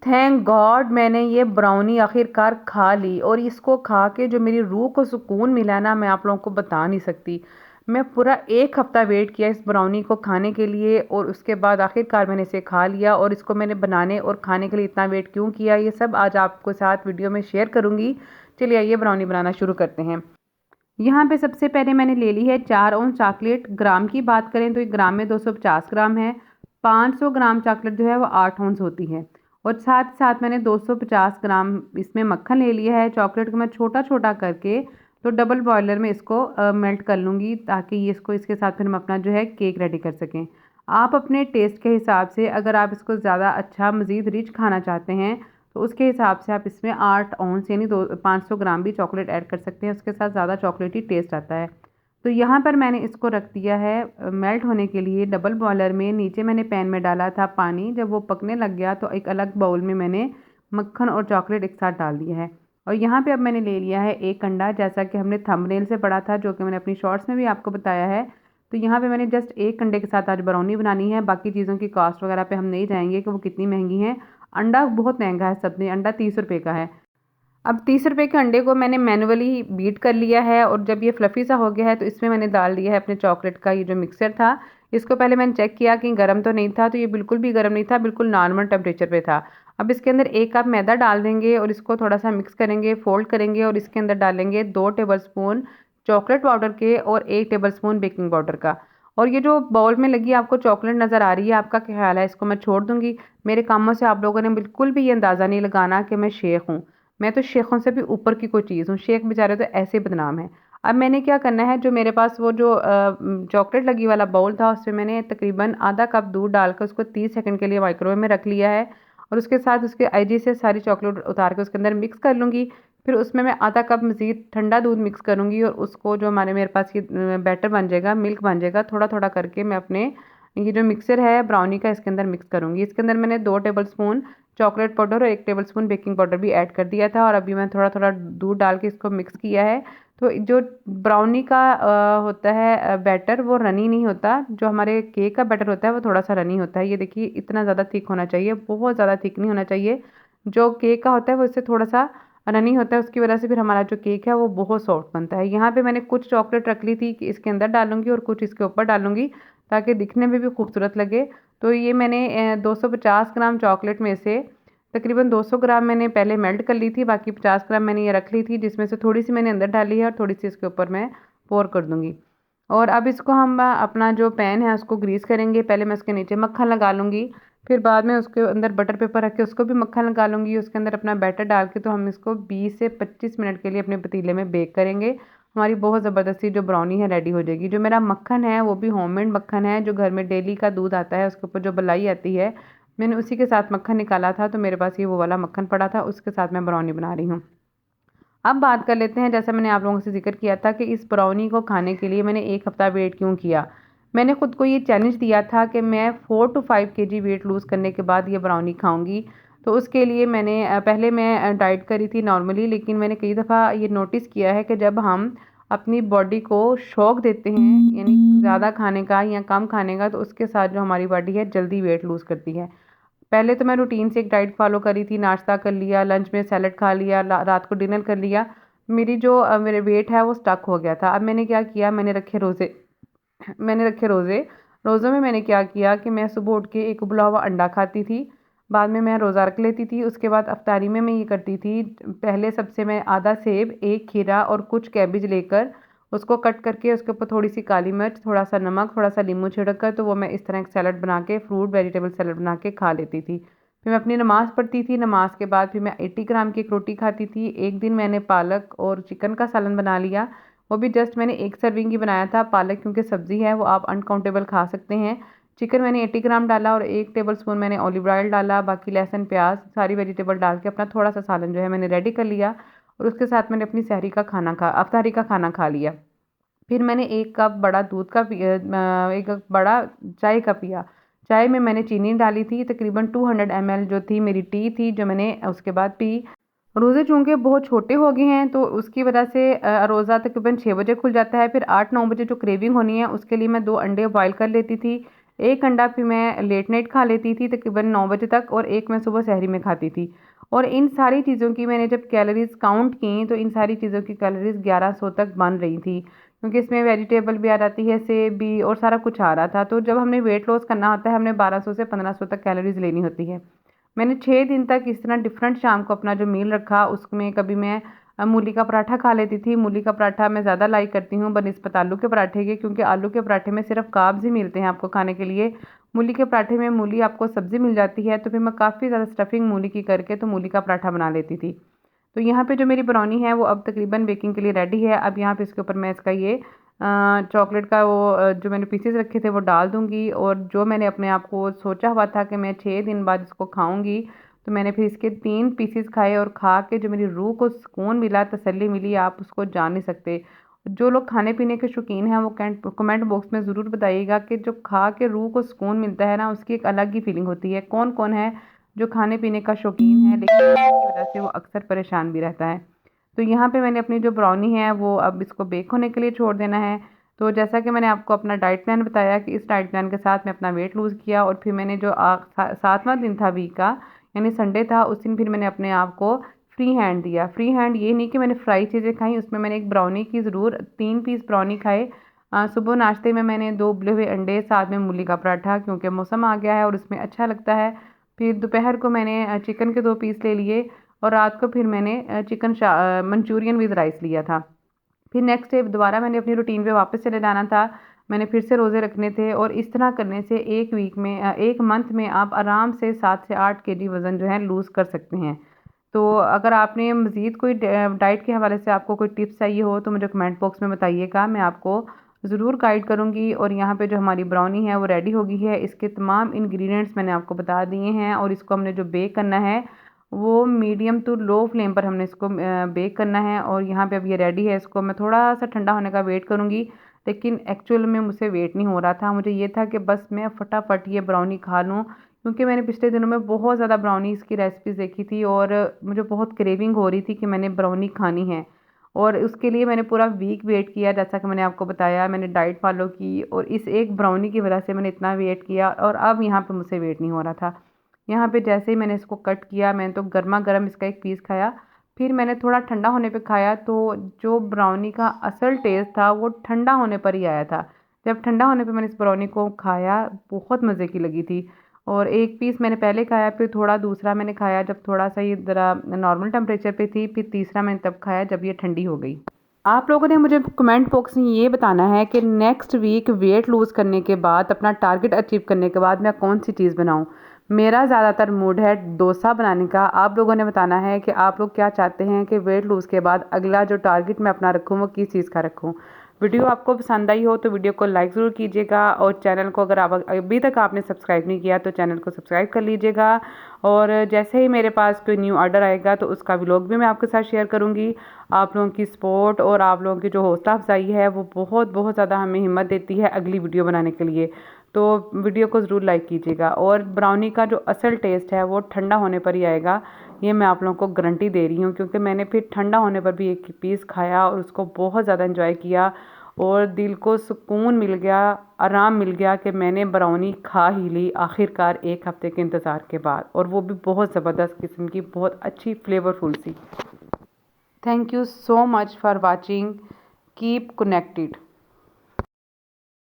Thank God मैंने ये brownie आखिरकार खा ली। और इसको खा के जो मेरी रूह को सुकून मिला ना, मैं आप लोगों को बता नहीं सकती। मैं पूरा एक हफ्ता वेट किया इस ब्राउनी को खाने के लिए, और उसके बाद आखिरकार मैंने इसे खा लिया। और इसको मैंने बनाने और खाने के लिए इतना वेट क्यों किया, ये सब आज आपको साथ वीडियो में शेयर करूंगी। चलिए आइए ब्राउनी बनाना शुरू करते हैं। यहाँ पे सबसे पहले मैंने ले ली है 4 औंस चॉकलेट। ग्राम की बात करें तो एक ग्राम में 250 ग्राम है। 500 ग्राम चॉकलेट जो है वो 8 औंस होती है। और साथ साथ मैंने 250 ग्राम इसमें मक्खन ले लिया है। चॉकलेट को मैं छोटा छोटा करके तो डबल बॉयलर में इसको मेल्ट कर लूँगी, ताकि ये इसको इसके साथ फिर हम अपना जो है केक रेडी कर सकें। आप अपने टेस्ट के हिसाब से, अगर आप इसको ज़्यादा अच्छा मज़ीद रिच खाना चाहते हैं तो उसके हिसाब से आप इसमें 8 औंस यानी 500 ग्राम भी चॉकलेट ऐड कर सकते हैं। उसके साथ ज़्यादा चॉकलेटी टेस्ट आता है। तो यहाँ पर मैंने इसको रख दिया है मेल्ट होने के लिए डबल बॉयलर में। नीचे मैंने पैन में डाला था पानी। जब वो पकने लग गया तो एक अलग बाउल में मैंने मक्खन और चॉकलेट एक साथ डाल दिया है। और यहाँ पे अब मैंने ले लिया है एक अंडा, जैसा कि हमने थंबनेल से पढ़ा था, जो कि मैंने अपनी शॉर्ट्स में भी आपको बताया है। तो यहाँ पे मैंने जस्ट एक अंडे के साथ आज ब्राउनी बनानी है। बाकी चीज़ों की कॉस्ट वगैरह पे हम नहीं जाएंगे कि वो कितनी महंगी हैं। अंडा बहुत महंगा है, सबने अंडा 30 रुपये का है। अब 30 रुपये के अंडे को मैंने मैनुअली बीट कर लिया है, और जब ये फ्लफ़ी सा हो गया है तो इसमें मैंने डाल दिया है अपने चॉकलेट का ये जो मिक्सर था। इसको पहले मैंने चेक किया कि गर्म तो नहीं था, तो ये बिल्कुल भी गर्म नहीं था, बिल्कुल नॉर्मल टेम्परेचर पे था। अब इसके अंदर 1 कप मैदा डाल देंगे और इसको थोड़ा सा मिक्स करेंगे, फोल्ड करेंगे, और इसके अंदर डालेंगे 2 टेबलस्पून चॉकलेट पाउडर के और 1 टेबलस्पून बेकिंग पाउडर का। और ये जो बाउल में लगी आपको चॉकलेट नज़र आ रही है, आपका क्या ख्याल है? इसको मैं छोड़ दूंगी? मेरे कामों से आप लोगों ने बिल्कुल भी ये अंदाज़ा नहीं लगाना कि मैं शेख हूँ। मैं तो शेखों से भी ऊपर की कोई चीज़ हूँ। शेख बेचारे तो ऐसे बदनाम है। अब मैंने क्या करना है, जो मेरे पास वो जो चॉकलेट लगी वाला बाउल था, उसमें मैंने तकरीबन आधा कप दूध डालकर उसको 30 सेकंड के लिए माइक्रोवेव में रख लिया है। और उसके साथ उसके आईजी से सारी चॉकलेट उतार के उसके अंदर मिक्स कर लूँगी। फिर उसमें मैं आधा कप मज़ीद ठंडा दूध मिक्स करूँगी, और उसको जो मेरे पास ये बैटर बन जाएगा, मिल्क बन जाएगा, थोड़ा थोड़ा करके मैं अपने ये जो मिक्सर है ब्राउनी का इसके अंदर मिक्स करूँगी। इसके अंदर मैंने 2 टेबलस्पून चॉकलेट पाउडर और 1 टेबलस्पून बेकिंग पाउडर भी ऐड कर दिया था, और अभी मैं थोड़ा थोड़ा दूध डाल के इसको मिक्स किया है। तो जो ब्राउनी का होता है बैटर, वो रनी नहीं होता। जो हमारे केक का बैटर होता है वो थोड़ा सा रनी होता है। ये देखिए इतना ज़्यादा थिक होना चाहिए, बहुत ज़्यादा थिक नहीं होना चाहिए। जो केक का होता है वो इससे थोड़ा सा रनी होता है, उसकी वजह से फिर हमारा जो केक है वो बहुत सॉफ्ट बनता है। यहाँ पे मैंने कुछ चॉकलेट रख ली थी कि इसके अंदर डालूंगी और कुछ इसके ऊपर डालूंगी, ताकि दिखने में भी खूबसूरत लगे। तो ये मैंने 250 ग्राम चॉकलेट में से तकरीबन 200 ग्राम मैंने पहले मेल्ट कर ली थी, बाकी 50 ग्राम मैंने ये रख ली थी, जिसमें से थोड़ी सी मैंने अंदर डाली है और थोड़ी सी इसके ऊपर मैं पोर कर दूंगी। और अब इसको हम अपना जो पैन है उसको ग्रीस करेंगे। पहले मैं उसके नीचे मक्खन लगा लूँगी, फिर बाद में उसके अंदर बटर पेपर रख के उसको भी मक्खन लगा लूँगी। उसके अंदर अपना बैटर डाल के तो हम इसको 20 से 25 मिनट के लिए अपने पतीले में बेक करेंगे। हमारी बहुत ज़बरदस्ती जो ब्राउनी है रेडी हो जाएगी। जो मेरा मक्खन है वो भी होममेड मक्खन है, जो घर में डेली का दूध आता है उसके ऊपर जो मलाई आती है, मैंने उसी के साथ मक्खन निकाला था। तो मेरे पास ये वो वाला मक्खन पड़ा था, उसके साथ मैं ब्राउनी बना रही हूँ। अब बात कर लेते हैं, जैसा मैंने आप लोगों से जिक्र किया था कि इस ब्राउनी को खाने के लिए मैंने एक हफ्ता वेट क्यों किया। मैंने खुद को ये चैलेंज दिया था कि मैं 4 to 5 kg वेट लूज़ करने के बाद ये ब्राउनी खाऊंगी। तो उसके लिए मैंने पहले मैं डाइट करी थी नॉर्मली, लेकिन मैंने कई दफ़ा ये नोटिस किया है कि जब हम अपनी बॉडी को शौक देते हैं, यानी ज़्यादा खाने का या कम खाने का, तो उसके साथ जो हमारी बॉडी है जल्दी वेट लूज़ करती है। पहले तो मैं रूटीन से एक डाइट फॉलो करी थी, नाश्ता कर लिया, लंच में सैलड खा लिया, रात को डिनर कर लिया। मेरी जो मेरे वेट है वो स्टक हो गया था। अब मैंने क्या किया, मैंने रखे रोज़े। मैंने रखे रोज़े। रोज़ों में मैंने क्या किया कि मैं सुबह उठ के एक उबला हुआ अंडा खाती थी। बाद में मैं रोज़ा रख लेती थी। उसके बाद अफ्तारी में मैं ये करती थी, पहले सबसे मैं आधा सेब, एक खीरा और कुछ कैबेज लेकर उसको कट करके उसके ऊपर थोड़ी सी काली मिर्च, थोड़ा सा नमक, थोड़ा सा नींबू छिड़क कर, तो वो मैं इस तरह एक सैलड बना के, फ्रूट वेजिटेबल सैलड बना के खा लेती थी। फिर मैं अपनी नमाज़ पढ़ती थी। नमाज के बाद फिर मैं 80 ग्राम की एक रोटी खाती थी। एक दिन मैंने पालक और चिकन का सालन बना लिया। वो भी जस्ट मैंने एक सर्विंग ही बनाया था। पालक क्योंकि सब्ज़ी है वो आप अनकाउंटेबल खा सकते हैं। चिकन मैंने 80 ग्राम डाला और 1 टेबलस्पून मैंने ऑलिव ऑयल डाला। बाकी लहसुन, प्याज, सारी वेजिटेबल डाल के अपना थोड़ा सा सालन जो है मैंने रेडी कर लिया, और उसके साथ मैंने अपनी सहरी का खाना खा अफ्तारी का खाना खा लिया। फिर मैंने 1 कप बड़ा दूध का 1 कप बड़ा चाय का पिया। चाय में मैंने चीनी डाली थी, तकरीबन 200 ml जो थी मेरी टी थी, जो मैंने उसके बाद पी। रोज़े चूँकि बहुत छोटे हो गए हैं तो उसकी वजह से रोज़ा तकरीबन 6 बजे खुल जाता है। फिर 8-9 बजे जो क्रेविंग होनी है उसके लिए मैं 2 अंडे बॉयल कर लेती थी। एक अंडा फिर मैं लेट नाइट खा लेती थी तकरीबन 9 बजे तक, और एक मैं सुबह सहरी में खाती थी। और इन सारी चीज़ों की मैंने जब कैलोरीज़ काउंट की तो इन सारी चीज़ों की कैलोरीज़ 1100 तक बन रही थी, क्योंकि इसमें वेजिटेबल भी आ जाती है, सेब भी, और सारा कुछ आ रहा था। तो जब हमने वेट लॉस करना होता है, हमने 1200 से 1500 तक कैलोरीज़ लेनी होती है। मैंने 6 दिन तक इस तरह डिफरेंट शाम को अपना जो मील रखा, उसमें कभी मैं मूली का पराठा खा लेती थी। मूली का पराठा मैं ज़्यादा लाइक करती हूँ बनिस्बत आलू के पराठे के, क्योंकि आलू के पराठे में सिर्फ कार्ब्स ही मिलते हैं आपको खाने के लिए। मूली के पराठे में मूली आपको सब्ज़ी मिल जाती है, तो फिर मैं काफ़ी ज़्यादा स्टफिंग मूली की करके तो मूली का पराठा बना लेती थी। तो यहाँ पे जो मेरी ब्राउनी है वो अब तकरीबन बेकिंग के लिए रेडी है। अब यहाँ पे इसके ऊपर मैं इसका ये चॉकलेट का वो जो मैंने पीसेस रखे थे वो डाल दूँगी, और जो मैंने अपने आप को सोचा हुआ था कि मैं 6 दिन बाद इसको खाऊँगी, तो मैंने फिर इसके 3 पीसेस खाए, और खा के जो मेरी रूह को सुकून मिला, तसल्ली मिली, आप उसको जान नहीं सकते। जो लोग खाने पीने के शौकीन हैं वो कमेंट बॉक्स में ज़रूर बताइएगा कि जो खा के रूह को सुकून मिलता है ना, उसकी एक अलग ही फीलिंग होती है। कौन कौन है जो खाने पीने का शौकीन है लेकिन की वजह से वो अक्सर परेशान भी रहता है। तो यहाँ पे मैंने अपनी जो ब्राउनी है वो अब इसको बेक होने के लिए छोड़ देना है। तो जैसा कि मैंने आपको अपना डाइट प्लान बताया कि इस डाइट प्लान के साथ मैं अपना वेट लूज़ किया, और फिर मैंने जो 7वां दिन था वीक का, यानी संडे था, उस दिन फिर मैंने अपने आप को फ्री हैंड दिया। फ्री हैंड ये नहीं कि मैंने फ्राई चीज़ें खाई, उसमें मैंने एक ब्राउनी की ज़रूर 3 पीस ब्राउनी खाए। सुबह नाश्ते में मैंने 2 उबले हुए अंडे, साथ में मूली का पराठा, क्योंकि मौसम आ गया है और उसमें अच्छा लगता है। फिर दोपहर को मैंने चिकन के 2 पीस ले लिए, और रात को फिर मैंने चिकन मंचूरियन विद राइस लिया था। फिर नेक्स्ट डे दोबारा मैंने अपनी रूटीन पे वापस चले जाना था। मैंने फिर से रोज़े रखने थे, और इस तरह करने से 1 वीक में 1 मंथ में आप आराम से 7 से 8 केजी वज़न जो है लूज़ कर सकते हैं। तो अगर आपने मज़ीद कोई डाइट के हवाले से आपको कोई टिप्स चाहिए हो तो मुझे कमेंट बॉक्स में बताइएगा, मैं आपको ज़रूर गाइड करूँगी। और यहाँ पे जो हमारी ब्राउनी है वो रेडी हो गई है। इसके तमाम इंग्रेडिएंट्स मैंने आपको बता दिए हैं, और इसको हमने जो बेक करना है वो मीडियम टू लो फ्लेम पर हमने इसको बेक करना है। और यहाँ पे अब ये रेडी है, इसको मैं थोड़ा सा ठंडा होने का वेट करूँगी, लेकिन एक्चुअल में मुझसे वेट नहीं हो रहा था। मुझे ये था कि बस मैं फटाफट ये ब्राउनी खा लूँ, क्योंकि मैंने पिछले दिनों में बहुत ज़्यादा ब्राउनीज़ की रेसिपीज़ देखी थी, और मुझे बहुत क्रेविंग हो रही थी कि मैंने ब्राउनी खानी है। और उसके लिए मैंने पूरा वीक वेट किया, जैसा कि मैंने आपको बताया, मैंने डाइट फॉलो की, और इस एक ब्राउनी की वजह से मैंने इतना वेट किया, और अब यहाँ पे मुझसे वेट नहीं हो रहा था। यहाँ पे जैसे ही मैंने इसको कट किया, मैंने तो गर्मा गर्म इसका एक पीस खाया। फिर मैंने थोड़ा ठंडा होने पे खाया, तो जो ब्राउनी का असल टेस्ट था वो ठंडा होने पर ही आया था। जब ठंडा होने पे मैंने इस ब्राउनी को खाया, बहुत मज़े की लगी थी। और एक पीस मैंने पहले खाया, फिर थोड़ा दूसरा मैंने खाया जब थोड़ा सा ये ज़रा नॉर्मल टेम्परेचर पे थी, फिर तीसरा मैंने तब खाया जब ये ठंडी हो गई। आप लोगों ने मुझे कमेंट बॉक्स में ये बताना है कि नेक्स्ट वीक वेट लूज़ करने के बाद, अपना टारगेट अचीव करने के बाद मैं कौन सी चीज़ बनाऊं। मेरा ज़्यादातर मूड है डोसा बनाने का। आप लोगों ने बताना है कि आप लोग क्या चाहते हैं कि वेट लूज़ के बाद अगला जो टारगेट मैं अपना रखूँ वो किस चीज़ का रखूँ। वीडियो आपको पसंद आई हो तो वीडियो को लाइक ज़रूर कीजिएगा, और चैनल को अगर आप अभी तक आपने सब्सक्राइब नहीं किया तो चैनल को सब्सक्राइब कर लीजिएगा। और जैसे ही मेरे पास कोई न्यू ऑर्डर आएगा तो उसका व्लॉग भी मैं आपके साथ शेयर करूँगी। आप लोगों की सपोर्ट और आप लोगों की जो हौसला अफजाई है वो बहुत बहुत ज़्यादा हमें हिम्मत देती है अगली वीडियो बनाने के लिए। तो वीडियो को ज़रूर लाइक कीजिएगा, और ब्राउनी का जो असल टेस्ट है वो ठंडा होने पर ही आएगा, ये मैं आप लोगों को गारंटी दे रही हूँ, क्योंकि मैंने फिर ठंडा होने पर भी एक पीस खाया और उसको बहुत ज़्यादा इंजॉय किया, और दिल को सुकून मिल गया, आराम मिल गया कि मैंने ब्राउनी खा ही ली आखिरकार 1 हफ़्ते के इंतज़ार के बाद, और वो भी बहुत ज़बरदस्त किस्म की, बहुत अच्छी फ्लेवरफुल सी। Thank you so much for watching. Keep connected.